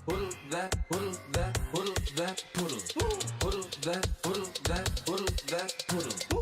Poodle that, poodle that, poodle that, poodle. Poodle that, poodle that, poodle that, poodle.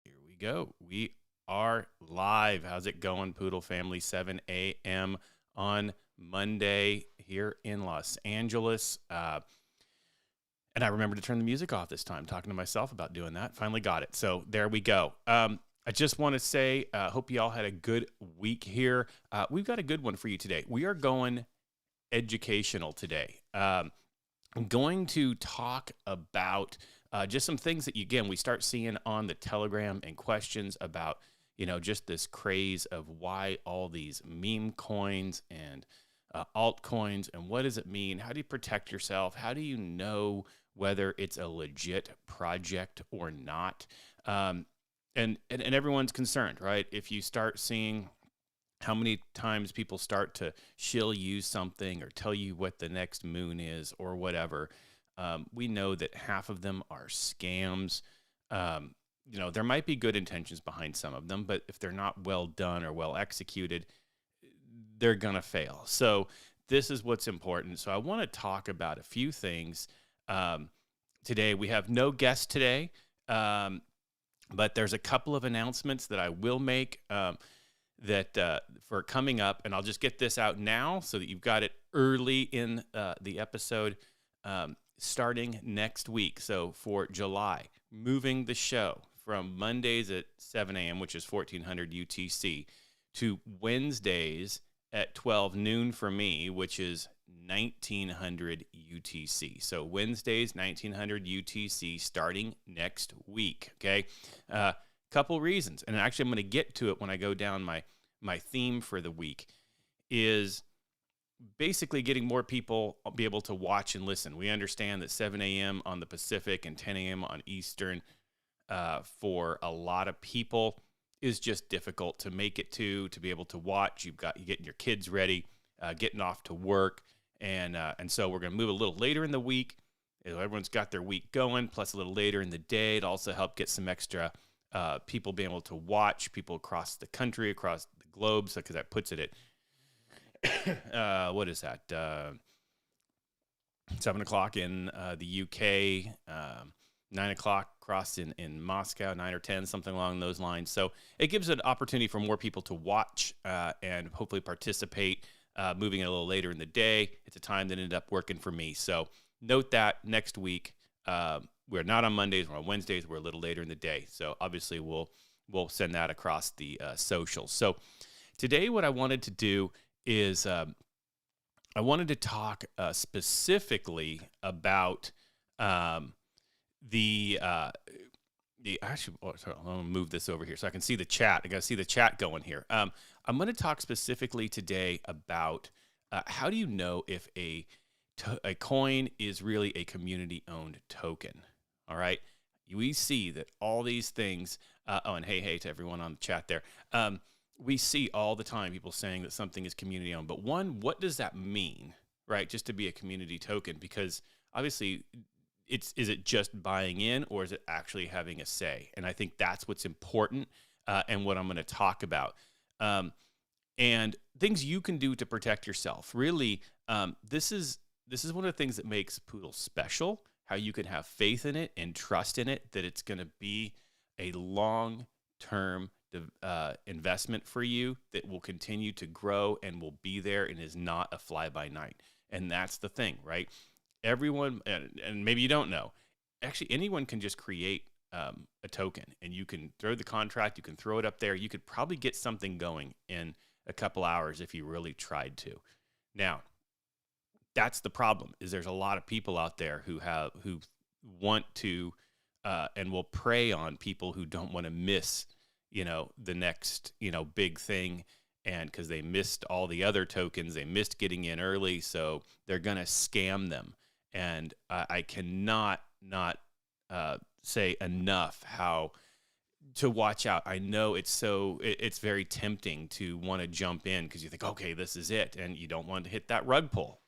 Here we go. We are live. How's it going, Poodle family? 7 a.m. on Monday here in Los Angeles. And I remember to turn the music off this time, talking to myself about doing that. Finally got it. So there we go. I just want to say, hope you all had a good week here. We've got a good one for you today. We are going educational today. I'm going to talk about just some things that, again, we start seeing on the Telegram and questions about, just this craze of why all these meme coins and altcoins, and what does it mean? How do you protect yourself? How do you know whether it's a legit project or not? And everyone's concerned, right? If you start seeing how many times people start to shill you something or tell you what the next moon is or whatever, we know that half of them are scams. There might be good intentions behind some of them, but if they're not well done or well executed, they're going to fail. So this is what's important. So I want to talk about a few things today. We have no guest today, but there's a couple of announcements that I will make that for coming up, and I'll just get this out now so that you've got it early in the episode, starting next week. So for July, moving the show from Mondays at 7 a.m., which is 1400 UTC, to Wednesdays at 12 noon for me, which is 1900 UTC. So Wednesdays, 1900 UTC, starting next week, okay? Couple reasons, and actually I'm going to get to it when I go down my theme for the week, is basically getting more people be able to watch and listen. We understand that 7 a.m. on the Pacific and 10 a.m. on Eastern for a lot of people is just difficult to make it to be able to watch. You getting your kids ready, getting off to work, and so we're going to move a little later in the week. Everyone's got their week going, plus a little later in the day. It also help get some extra people being able to watch, people across the country, across the globe, so because that puts it at what is that? 7 o'clock in the UK, 9 o'clock across in Moscow, 9 or 10, something along those lines. So it gives an opportunity for more people to watch and hopefully participate, moving it a little later in the day. It's a time that ended up working for me. So note that next week, we're not on Mondays, we're on Wednesdays, we're a little later in the day. So obviously we'll send that across the socials. So today what I wanted to do is I wanted to talk specifically about the actually, sorry, I'm gonna move this over here so I can see the chat. I got to see the chat going here. I'm going to talk specifically today about how do you know if a coin is really a community-owned token? All right, we see that all these things. And hey to everyone on the chat there. We see all the time people saying that something is community-owned. But one, what does that mean, right? Just to be a community token, because obviously, is it just buying in, or is it actually having a say? And I think that's what's important, and what I'm going to talk about. And things you can do to protect yourself. Really, this is one of the things that makes Poodle special. How you can have faith in it and trust in it that it's going to be a long-term investment for you that will continue to grow and will be there and is not a fly-by-night. And that's the thing, right? Everyone, and maybe you don't know, actually anyone can just create a token, and you can throw the contract, you can throw it up there. You could probably get something going in a couple hours if you really tried to. Now, that's the problem, is there's a lot of people out there who want to and will prey on people who don't want to miss, the next, big thing. And because they missed all the other tokens, they missed getting in early, so they're going to scam them. And I cannot not say enough how to watch out. I know it's very tempting to want to jump in because you think, okay, this is it, and you don't want to hit that rug pull,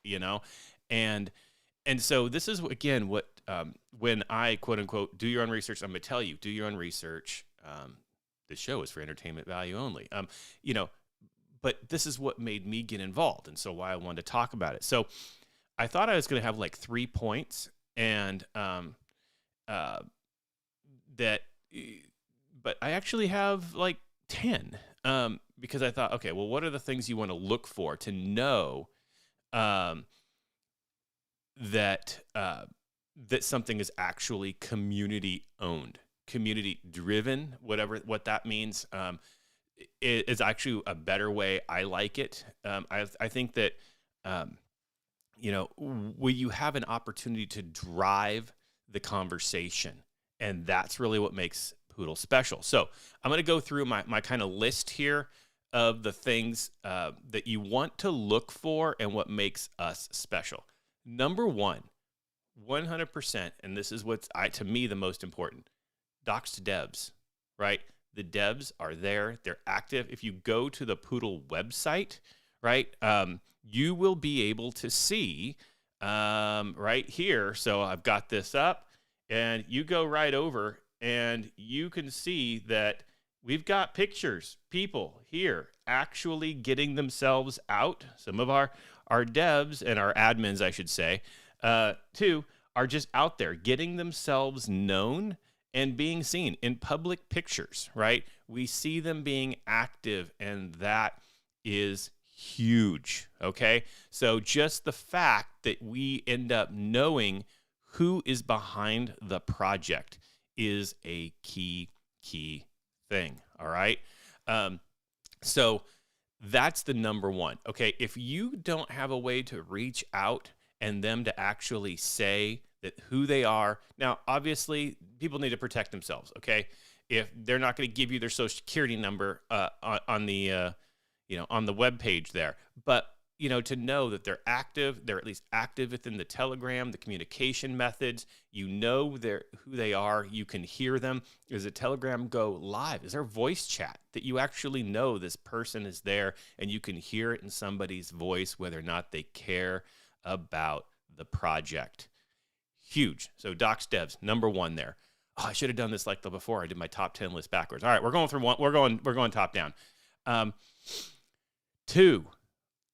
and so this is again what when I quote unquote do your own research, I'm going to tell you, do your own research. This show is for entertainment value only. But this is what made me get involved, and so why I wanted to talk about it. So I thought I was going to have like 3 points, and but I actually have like 10, because I thought, okay, well, what are the things you want to look for to know that something is actually community owned, community driven, what that means. Is actually a better way. I like it. I think that, where you have an opportunity to drive the conversation, and that's really what makes Poodle special. So I'm going to go through my kind of list here of the things that you want to look for and what makes us special. Number one, 100%, and this is what's to me the most important, Doxxed Devs, right? The devs are there. They're active. If you go to the Poodle website, right, you will be able to see right here. So I've got this up, and you go right over, and you can see that we've got pictures, people here actually getting themselves out. Some of our devs and our admins, I should say, too, are just out there getting themselves known and being seen in public pictures, right? We see them being active, and that is huge, okay? So just the fact that we end up knowing who is behind the project is a key thing, all right? So that's the number one, okay? If you don't have a way to reach out and them to actually say that who they are. Now, obviously, people need to protect themselves, okay? If they're not going to give you their social security number on the web page there, but to know that they're active, they're at least active within the Telegram, the communication methods. You know who they are. You can hear them. Does a Telegram go live? Is there voice chat that you actually know this person is there, and you can hear it in somebody's voice whether or not they care about the project? Huge. So Doxxed Devs, number one there. Oh, I should have done this like before. I did my top 10 list backwards. All right, we're going through one. We're going top down. 2,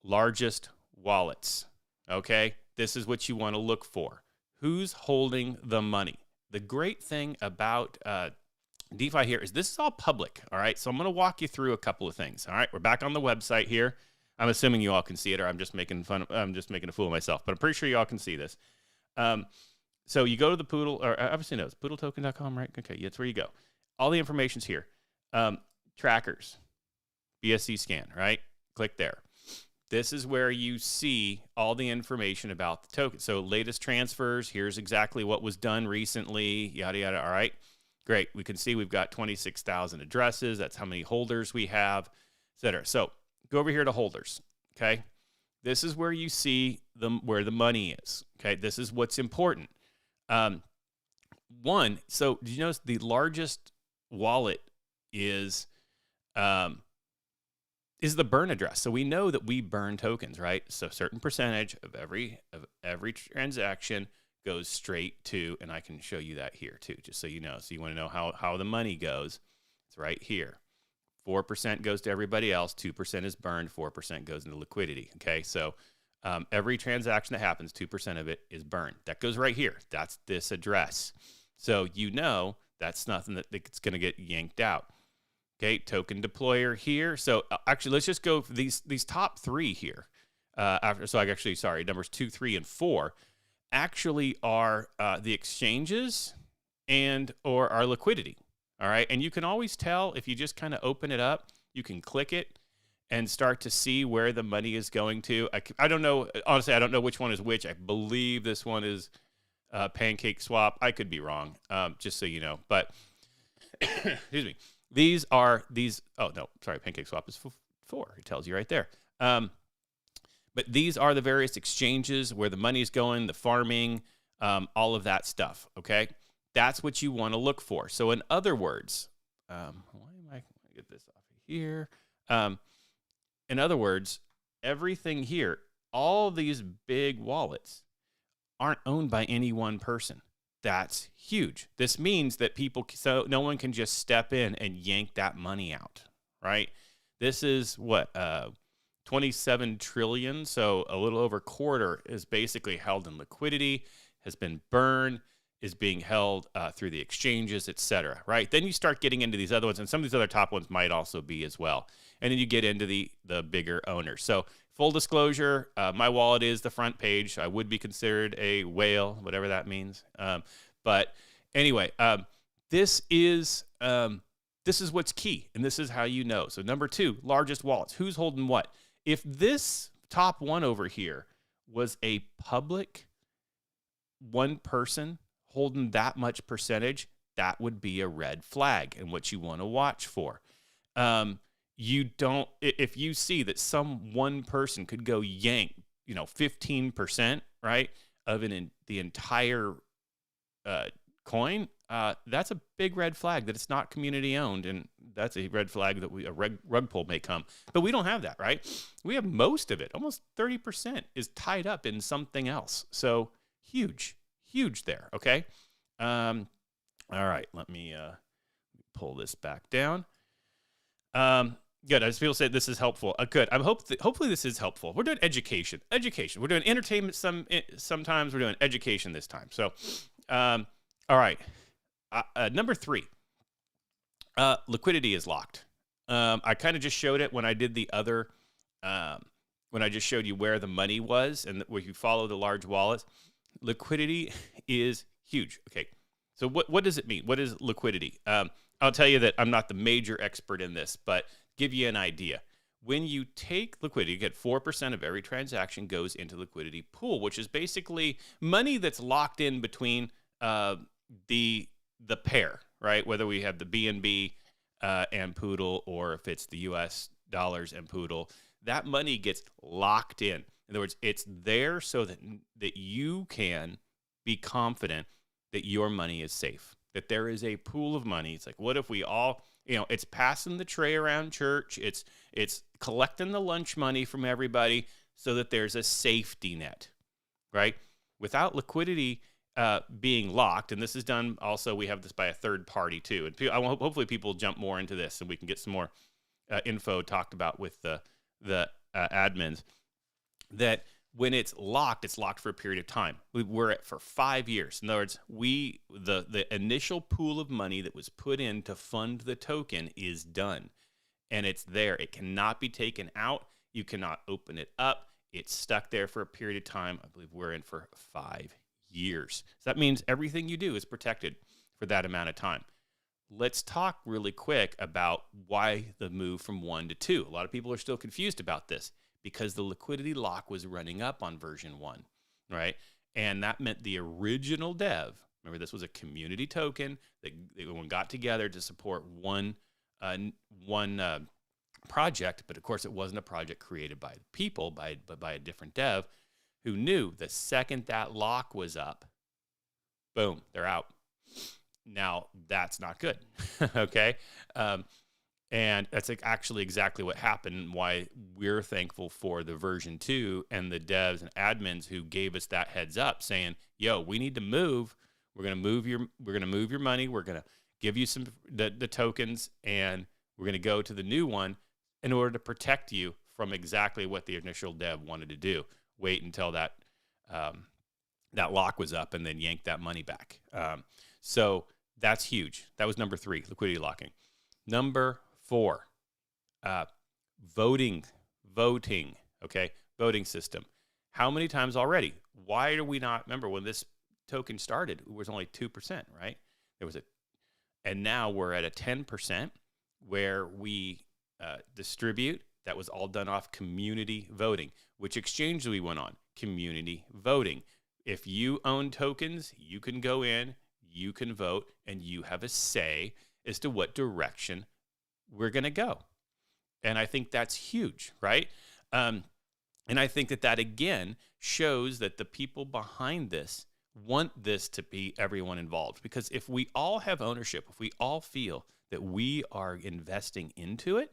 largest wallets. Okay, this is what you want to look for. Who's holding the money? The great thing about DeFi here is this is all public. All right, so I'm going to walk you through a couple of things. All right, we're back on the website here. I'm assuming you all can see it, or I'm just making a fool of myself, but I'm pretty sure you all can see this. So you go to the Poodle, or obviously no, it's poodletoken.com, right? Okay, that's where you go. All the information's here. Trackers, BSC scan, right? Click there. This is where you see all the information about the token. So latest transfers, here's exactly what was done recently, yada, yada. All right, great. We can see we've got 26,000 addresses. That's how many holders we have, et cetera. So go over here to holders, okay? This is where you see where the money is, okay? This is what's important. So did you notice the largest wallet is the burn address? So we know that we burn tokens, right? So a certain percentage of every transaction goes straight to, and I can show you that here too, just so you know. So you want to know how the money goes. It's right here. 4% goes to everybody else. 2% is burned. 4% goes into liquidity. Okay, so every transaction that happens, 2% of it is burned. That goes right here. That's this address. So you know that's nothing that's going to get yanked out. Okay, token deployer here. So actually, let's just go for these top three here. Numbers 2, 3, and 4 actually are the exchanges and or our liquidity. All right, and you can always tell if you just kind of open it up. You can click it and start to see where the money is going to. I don't know. Honestly, I don't know which one is which. I believe this one is Pancake Swap. I could be wrong, just so you know. But excuse me. Pancake Swap is 4. It tells you right there. But these are the various exchanges where the money's going, the farming, all of that stuff, okay? That's what you want to look for. So in other words, why am I going to get this off of here? In other words, everything here, all these big wallets aren't owned by any one person. That's huge. This means that so no one can just step in and yank that money out, right? This is what, 27 trillion. So a little over a quarter is basically held in liquidity, has been burned, is being held through the exchanges, et cetera, right? Then you start getting into these other ones, and some of these other top ones might also be as well. And then you get into the bigger owners. So full disclosure, my wallet is the front page. I would be considered a whale, whatever that means. But anyway, this is what's key, and this is how you know. So number 2, largest wallets. Who's holding what? If this top one over here was a public one person holding that much percentage, that would be a red flag and what you want to watch for. If you see that some one person could go yank, 15%, right, of the entire coin, that's a big red flag that it's not community owned, and that's a red flag that a rug pull may come. But we don't have that, right? We have most of it, almost 30% is tied up in something else. So huge there, okay? All right, let me pull this back down. Good. I just feel say this is helpful. Good. Hopefully this is helpful. We're doing education. We're doing entertainment sometimes. We're doing education this time. So, all right. Number 3. Liquidity is locked. I kind of just showed it when I did the other. When I just showed you where the money was and where you follow the large wallets. Liquidity is huge. Okay. So what does it mean? What is liquidity? I'll tell you that I'm not the major expert in this, but give you an idea. When you take liquidity, you get 4% of every transaction goes into liquidity pool, which is basically money that's locked in between the pair, right? Whether we have the BNB and Poodle, or if it's the US dollars and Poodle, that money gets locked in. In other words, it's there so that you can be confident that your money is safe, that there is a pool of money. It's like, what if we all, it's passing the tray around church. It's collecting the lunch money from everybody so that there's a safety net, right? Without liquidity being locked, and this is done also, we have this by a third party too. And hopefully people jump more into this and we can get some more info talked about with the admins, that when it's locked for a period of time. We're at for 5 years. In other words, the initial pool of money that was put in to fund the token is done, and it's there. It cannot be taken out. You cannot open it up. It's stuck there for a period of time. I believe we're in for 5 years. So that means everything you do is protected for that amount of time. Let's talk really quick about why the move from 1 to 2. A lot of people are still confused about this because the liquidity lock was running up on version 1, right? And that meant the original dev, remember this was a community token that everyone got together to support one project, but of course it wasn't a project created by people, but by a different dev who knew the second that lock was up, boom, they're out. Now, that's not good, okay? And that's actually exactly what happened, why we're thankful for the version 2 and the devs and admins who gave us that heads up saying, yo, we need to move. We're going to move your money. We're going to give you some the tokens, and we're going to go to the new one in order to protect you from exactly what the initial dev wanted to do. Wait until that lock was up and then yank that money back. So that's huge. That was number 3, liquidity locking. Number 4, voting, okay? Voting system. How many times already? Why do we not, remember when this token started, it was only 2%, right? And now we're at a 10% where we distribute. That was all done off community voting. Which exchange do we went on? Community voting. If you own tokens, you can go in, you can vote, and you have a say as to what direction we're going to go. And I think that's huge, right? And I think that again shows that the people behind this want this to be everyone involved. Because if we all have ownership, if we all feel that we are investing into it,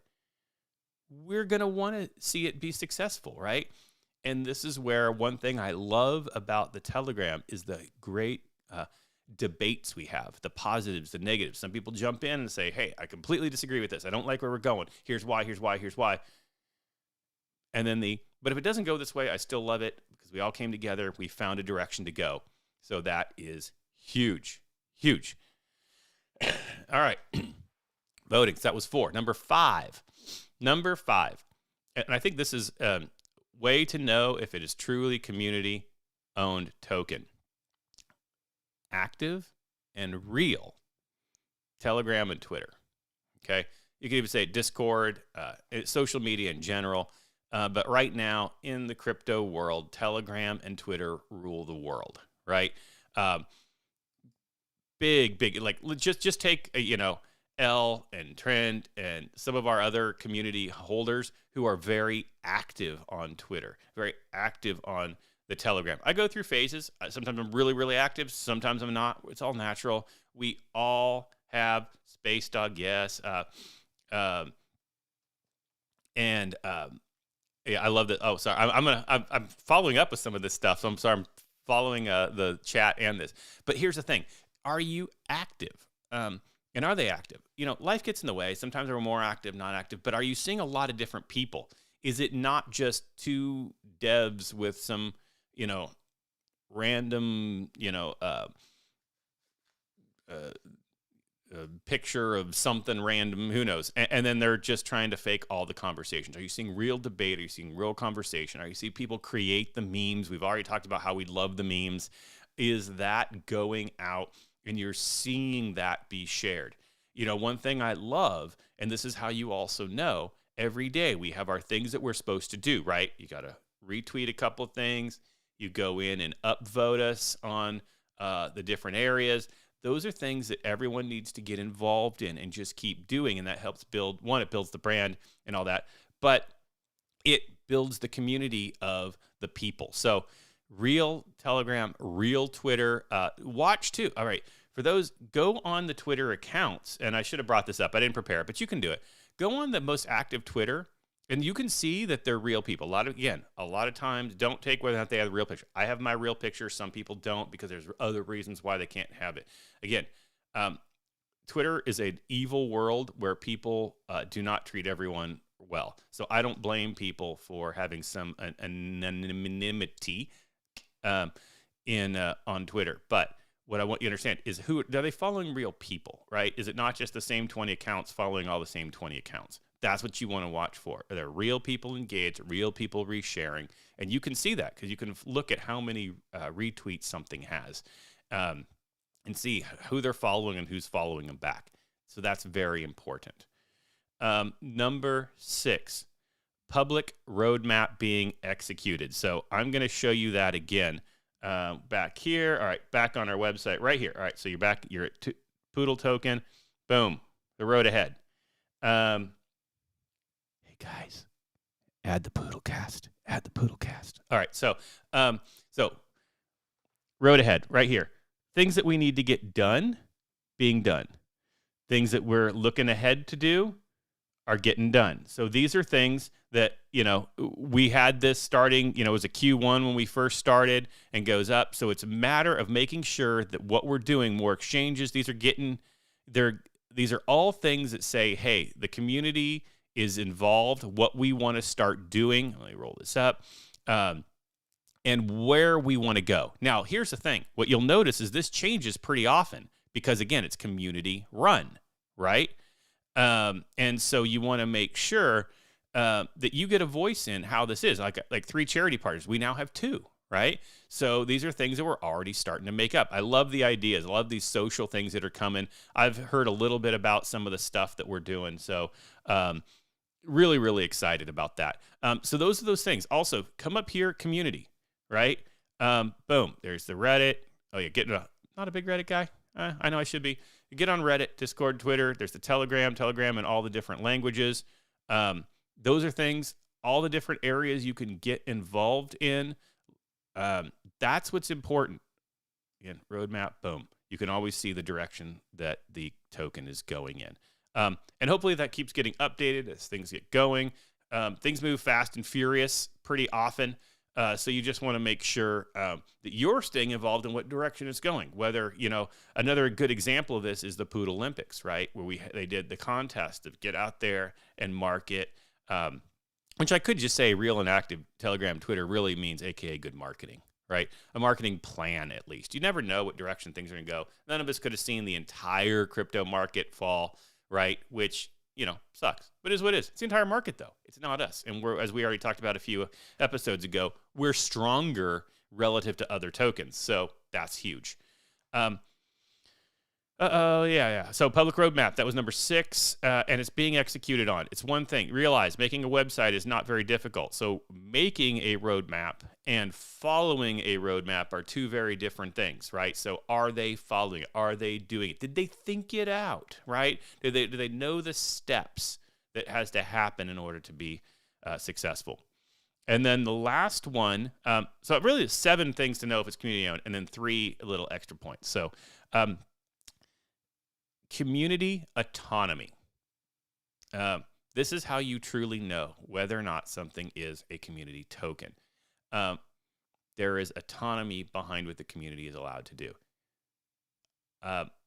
we're going to want to see it be successful, right? And this is where one thing I love about the Telegram is the great debates we have, the positives, the negatives. Some people jump in and say, hey, I completely disagree with this. I don't like where we're going. Here's why. And then but if it doesn't go this way, I still love it because we all came together. We found a direction to go. So that is huge, huge. All right. Voting. So that was 4. Number 5. And I think this is a way to know if it is truly community-owned token. Active and real Telegram and Twitter. Okay. You can even say Discord, social media in general. But right now in the crypto world, Telegram and Twitter rule the world, right? Big, like just take, L and Trent and some of our other community holders who are very active on Twitter, very active on the Telegram. I go through phases. Sometimes I'm really, really active. Sometimes I'm not. It's all natural. We all have Space Dog, yes. Yeah, I love that. Oh, sorry. I'm following up with some of this stuff. So I'm sorry. I'm following the chat and this. But here's the thing: are you active? And are they active? Life gets in the way. Sometimes we're more active, not active. But are you seeing a lot of different people? Is it not just 2 devs with some random, picture of something random, who knows? And then they're just trying to fake all the conversations. Are you seeing real debate? Are you seeing real conversation? Are you seeing people create the memes? We've already talked about how we love the memes. Is that going out and you're seeing that be shared? One thing I love, and this is how you also know, every day we have our things that we're supposed to do, right? You got to retweet a couple of things. You go in and upvote us on the different areas. Those are things that everyone needs to get involved in and just keep doing. And that helps build, it builds the brand and all that, but it builds the community of the people. So real Telegram, real Twitter, watch too. All right. For those, go on the Twitter accounts. And I should have brought this up. I didn't prepare it, but you can do it. Go on the most active Twitter. And you can see that they're real people. A lot of times, don't take whether or not they have a real picture. I have my real picture. Some people don't because there's other reasons why they can't have it. Again, Twitter is an evil world where people do not treat everyone well. So I don't blame people for having some anonymity on Twitter. But what I want you to understand is are they following real people, right? Is it not just the same 20 accounts following all the same 20 accounts? That's what you want to watch for. Are there real people engaged, real people resharing? And you can see that because you can look at how many retweets something has and see who they're following and who's following them back. So that's very important. Number 6, public roadmap being executed. So I'm going to show you that again back here. All right, back on our website right here. All right, so you're at Poodle token. Boom, the road ahead. Hey guys, add the POODLCAST. Add the POODLCAST. All right, so road ahead right here. Things that we need to get done, being done. Things that we're looking ahead to do are getting done. So these are things that, we had this starting, it was a Q1 when we first started and goes up. So it's a matter of making sure that what we're doing, more exchanges, these are all things that say, hey, the community is involved, what we want to start doing. Let me roll this up. And where we want to go. Now, here's the thing. What you'll notice is this changes pretty often because, again, it's community run, right? And so you want to make sure that you get a voice in how this is. Like 3 charity partners, we now have 2, right? So these are things that we're already starting to make up. I love the ideas. I love these social things that are coming. I've heard a little bit about some of the stuff that we're doing. So really, really excited about that. So those are those things. Also, come up here, community, right? Boom, there's the Reddit. Oh, yeah, not a big Reddit guy. I know I should be. You get on Reddit, Discord, Twitter. There's the Telegram in all the different languages. Those are things, all the different areas you can get involved in. That's what's important. Again, roadmap, boom. You can always see the direction that the token is going in. And hopefully that keeps getting updated as things get going. Things move fast and furious pretty often. So you just want to make sure that you're staying involved in what direction it's going. Whether, another good example of this is the Poodle Olympics, right? Where they did the contest of get out there and market, which I could just say real and active Telegram, Twitter really means AKA good marketing, right? A marketing plan, at least. You never know what direction things are going to go. None of us could have seen the entire crypto market fall, right? Which, sucks. But it is what it is. It's the entire market, though. It's not us. And as we already talked about a few episodes ago, we're stronger relative to other tokens. So that's huge. Yeah. So public roadmap, that was number 6, and it's being executed on. It's one thing. Realize making a website is not very difficult. So making a roadmap and following a roadmap are 2 very different things, right? So are they following it? Are they doing it? Did they think it out, right? Do they know the steps that has to happen in order to be successful? And then the last one, so it really is 7 things to know if it's community owned, and then 3 little extra points. So community autonomy. This is how you truly know whether or not something is a community token. There is autonomy behind what the community is allowed to do.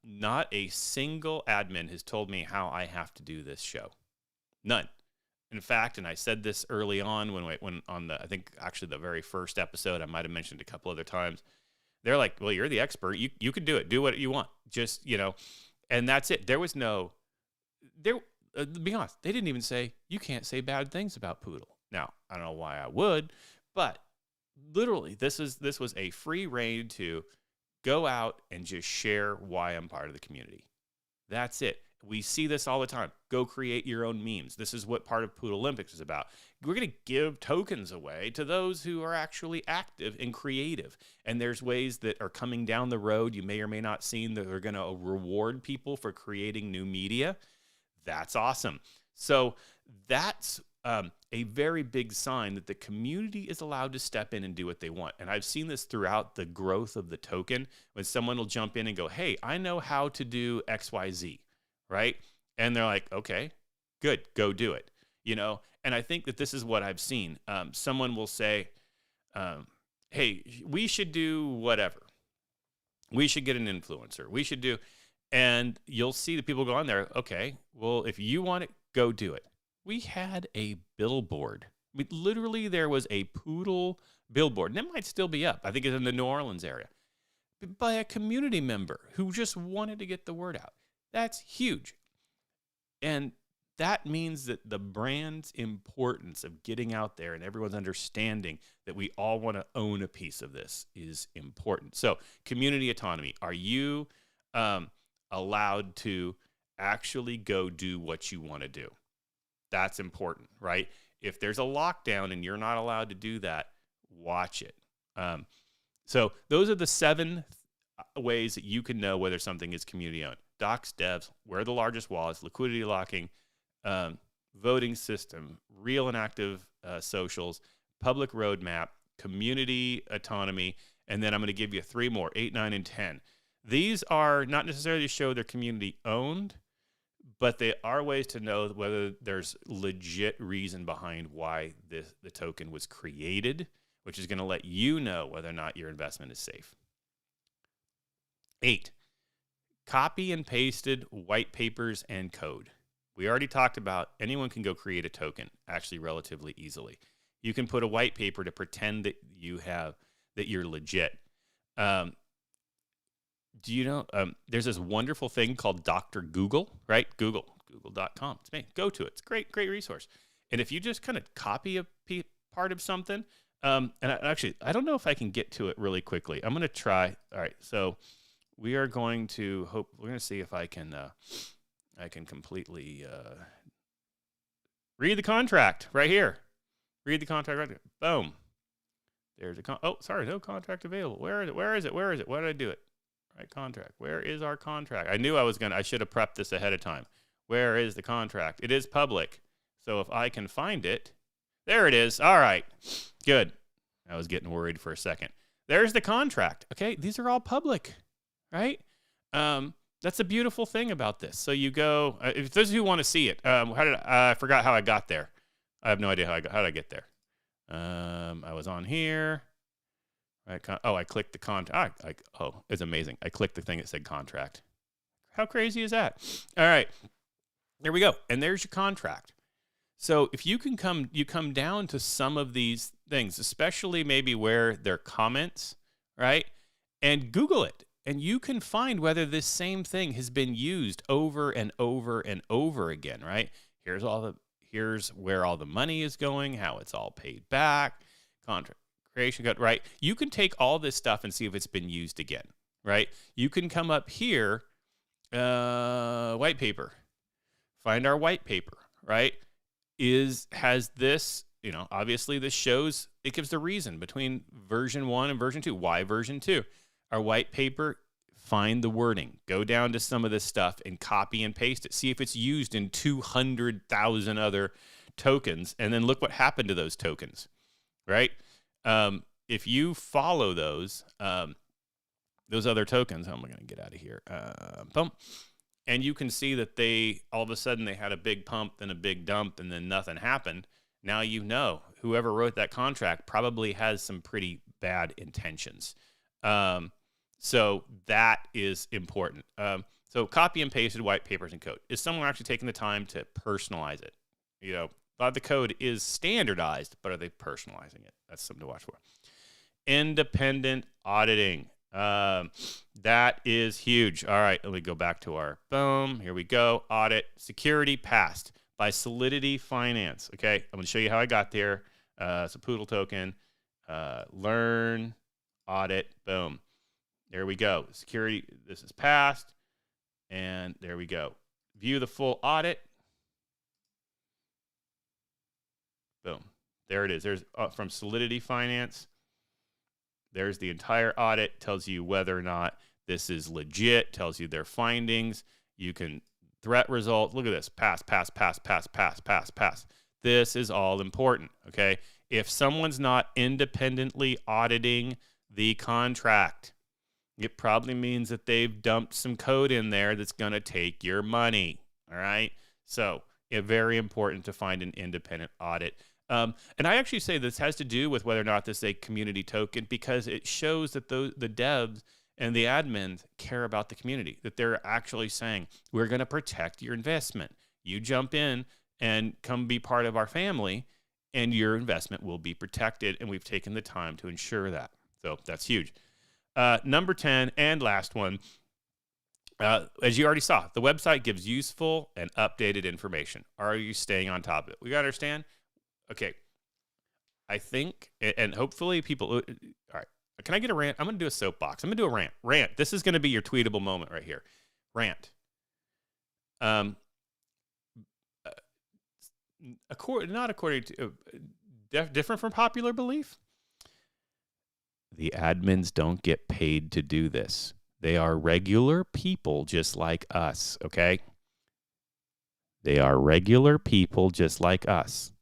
Not a single admin has told me how I have to do this show. None. In fact, and I said this early on when on the, I think actually the very first episode, I might have mentioned a couple other times. They're like, well, you're the expert. You can do it. Do what you want. Just, and that's it. There was no, to be honest, they didn't even say, you can't say bad things about Poodle. Now, I don't know why I would, but literally this was a free rein to go out and just share why I'm part of the community. That's it. We see this all the time. Go create your own memes. This is what part of Poodle Olympics is about. We're going to give tokens away to those who are actually active and creative. And there's ways that are coming down the road you may or may not seen that are going to reward people for creating new media. That's awesome. So that's a very big sign that the community is allowed to step in and do what they want. And I've seen this throughout the growth of the token when someone will jump in and go, hey, I know how to do XYZ. Right? And they're like, okay, good, go do it. And I think that this is what I've seen. Someone will say, hey, we should do whatever. We should get an influencer. We should do, and you'll see the people go on there. Okay, well, if you want it, go do it. We had a billboard. Literally, there was a Poodle billboard, and it might still be up. I think it's in the New Orleans area, by a community member who just wanted to get the word out. That's huge. And that means that the brand's importance of getting out there and everyone's understanding that we all want to own a piece of this is important. So community autonomy. Are you allowed to actually go do what you want to do? That's important, right? If there's a lockdown and you're not allowed to do that, watch it. So those are the 7 ways that you can know whether something is community owned. Doxxed Devs, where are the largest wallets, liquidity locking, voting system, real and active socials, public roadmap, community autonomy, and then I'm going to give you 3 more, 8, 9, and 10. These are not necessarily to show they're community owned, but they are ways to know whether there's legit reason behind why the token was created, which is going to let you know whether or not your investment is safe. 8, copy and pasted white papers and code. We already talked about anyone can go create a token actually relatively easily. You can put a white paper to pretend that you're legit. Do you know, there's this wonderful thing called Dr. Google, right? Google.com. It's me. Go to it. It's a great resource. And if you just kind of copy a part of something, and I don't know if I can get to it really quickly. I'm going to try. All right. So we are going to we're going to see if I can completely read the contract right here. Read the contract right there. Boom. There's a no contract available. Where is it? Why did I do it? Right, contract. Where is our contract? I knew I should have prepped this ahead of time. Where is the contract? It is public. So if I can find it, there it is. All right, good. I was getting worried for a second. There's the contract. Okay, these are all public, right? That's a beautiful thing about this. So you go, if those who want to see it, I forgot how I got there. I have no idea how did I get there? I was on here. Right, I clicked the contract. It's amazing. I clicked the thing that said contract. How crazy is that? All right, there we go. And there's your contract. So if you come down to some of these things, especially maybe where there are comments, right? And Google it, and you can find whether this same thing has been used over and over and over again, right? Here's where all the money is going, how it's all paid back, contract creation code, right? You can take all this stuff and see if it's been used again, right? You can come up here, white paper, find our white paper, right? Has this, obviously this shows, it gives the reason between version 1 and version 2. Why version 2? Our white paper, find the wording, go down to some of this stuff and copy and paste it. See if it's used in 200,000 other tokens, and then look what happened to those tokens, right? If you follow those other tokens, how am I going to get out of here? Boom. And you can see that all of a sudden they had a big pump, then a big dump, and then nothing happened. Now you know whoever wrote that contract probably has some pretty bad intentions. So that is important. So copy and pasted white papers and code. Is someone actually taking the time to personalize it? A lot of the code is standardized, but are they personalizing it? That's something to watch for. Independent auditing. That is huge. All right, let me go back to our boom. Here we go. Audit security passed by Solidity Finance. Okay, I'm going to show you how I got there. So Poodle token, learn, audit, boom. There we go. Security, this is passed. And there we go. View the full audit. Boom. There it is. There's from Solidity Finance. There's the entire audit. Tells you whether or not this is legit. Tells you their findings. You can threat result. Look at this. Pass, pass, pass, pass, pass, pass, pass. This is all important. Okay. If someone's not independently auditing the contract, it probably means that they've dumped some code in there that's going to take your money. All right. So it's very important to find an independent audit. And I actually say this has to do with whether or not this is a community token, because it shows that the devs and the admins care about the community, that they're actually saying, we're going to protect your investment. You jump in and come be part of our family, and your investment will be protected. And we've taken the time to ensure that. So that's huge. Number 10 and last one, As you already saw, the website gives useful and updated information. Are you staying on top of it? We got to understand. Okay. I think, and hopefully people, all right. Can I get a rant? I'm going to do a soapbox. I'm going to do a rant. Rant. This is going to be your tweetable moment right here. Rant. Not according to, different from popular belief. The admins don't get paid to do this. They are regular people just like us, okay? They are regular people just like us.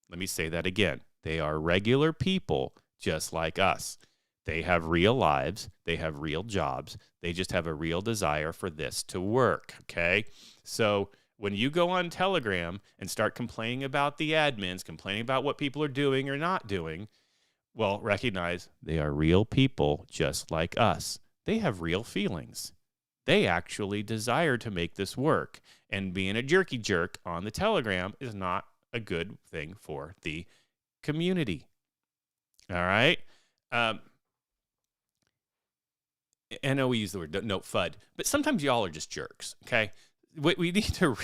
Let me say that again. They are regular people just like us. They have real lives. They have real jobs. They just have a real desire for this to work, okay? So when you go on Telegram and start complaining about the admins, complaining about what people are doing or not doing, well, recognize they are real people just like us. They have real feelings. They actually desire to make this work. And being a jerky jerk on the Telegram is not a good thing for the community. All right? I know we use the word no FUD, but sometimes y'all are just jerks, okay? What we need to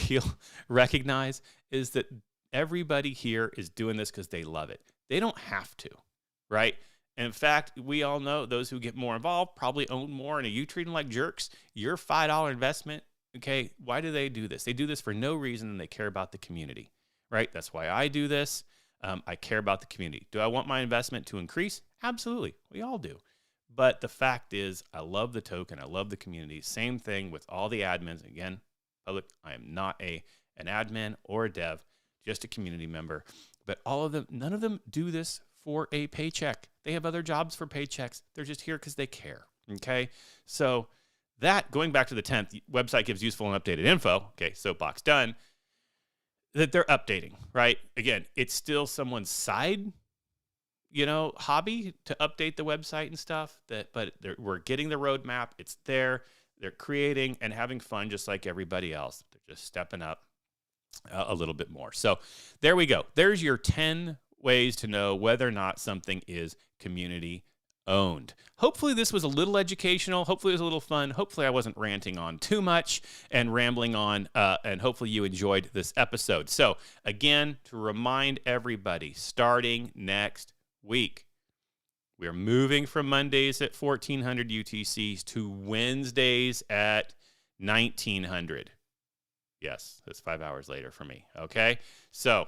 recognize is that everybody here is doing this because they love it. They don't have to, right? And in fact, we all know those who get more involved probably own more, and you treat them like jerks. Your $5 investment, okay, why do they do this? They do this for no reason, and they care about the community, right? That's why I do this. I care about the community. Do I want my investment to increase? Absolutely. We all do. But the fact is, I love the token. I love the community. Same thing with all the admins. Again, public, I am not an admin or a dev, just a community member. But all of them, none of them do this for a paycheck. They have other jobs for paychecks. They're just here because they care, okay? So that, going back to the 10th, website gives useful and updated info. Okay, soapbox done. That they're updating, right? Again, it's still someone's side, hobby to update the website and stuff. But we're getting the roadmap. It's there. They're creating and having fun just like everybody else. They're just stepping up a little bit more. So there we go. There's your 10 ways to know whether or not something is community owned. Hopefully this was a little educational. Hopefully it was a little fun. Hopefully I wasn't ranting on too much and rambling on, and hopefully you enjoyed this episode. So again, to remind everybody, starting next week, we're moving from Mondays at 1400 UTCs to Wednesdays at 1900. Yes, that's 5 hours later for me. Okay. So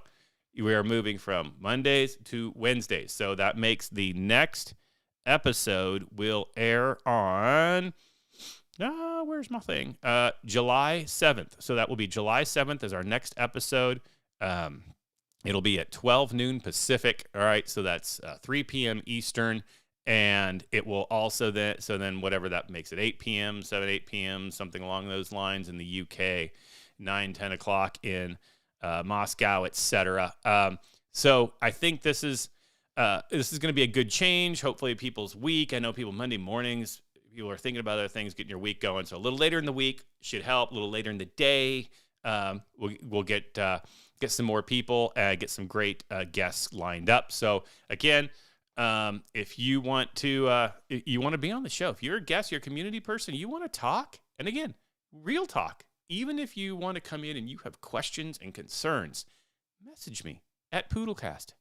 we are moving from Mondays to Wednesdays. So that makes the next episode will air on, where's my thing? July 7th. So that will be July 7th as our next episode. It'll be at 12 noon Pacific. All right. So that's 3 p.m. Eastern. And it will also then whatever that makes it, 8 p.m., 8 p.m., something along those lines in the UK, 9, 10 o'clock in Moscow, etc. So I think this is going to be a good change. Hopefully people's week. I know people Monday mornings, people are thinking about other things, getting your week going. So a little later in the week should help. A little later in the day, we'll get some more people, get some great guests lined up. So again, if you want to be on the show, if you're a guest, you're a community person, you want to talk, and again, real talk. Even if you want to come in and you have questions and concerns, message me at POODLCAST,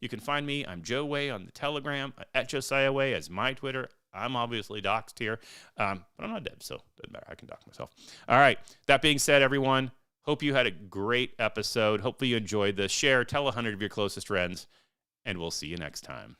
You can find me. I'm Joe Way on the Telegram, at Josiah Way as my Twitter. I'm obviously doxed here, but I'm not dead, so it doesn't matter. I can dox myself. All right. That being said, everyone, hope you had a great episode. Hopefully you enjoyed this. Share, tell 100 of your closest friends, and we'll see you next time.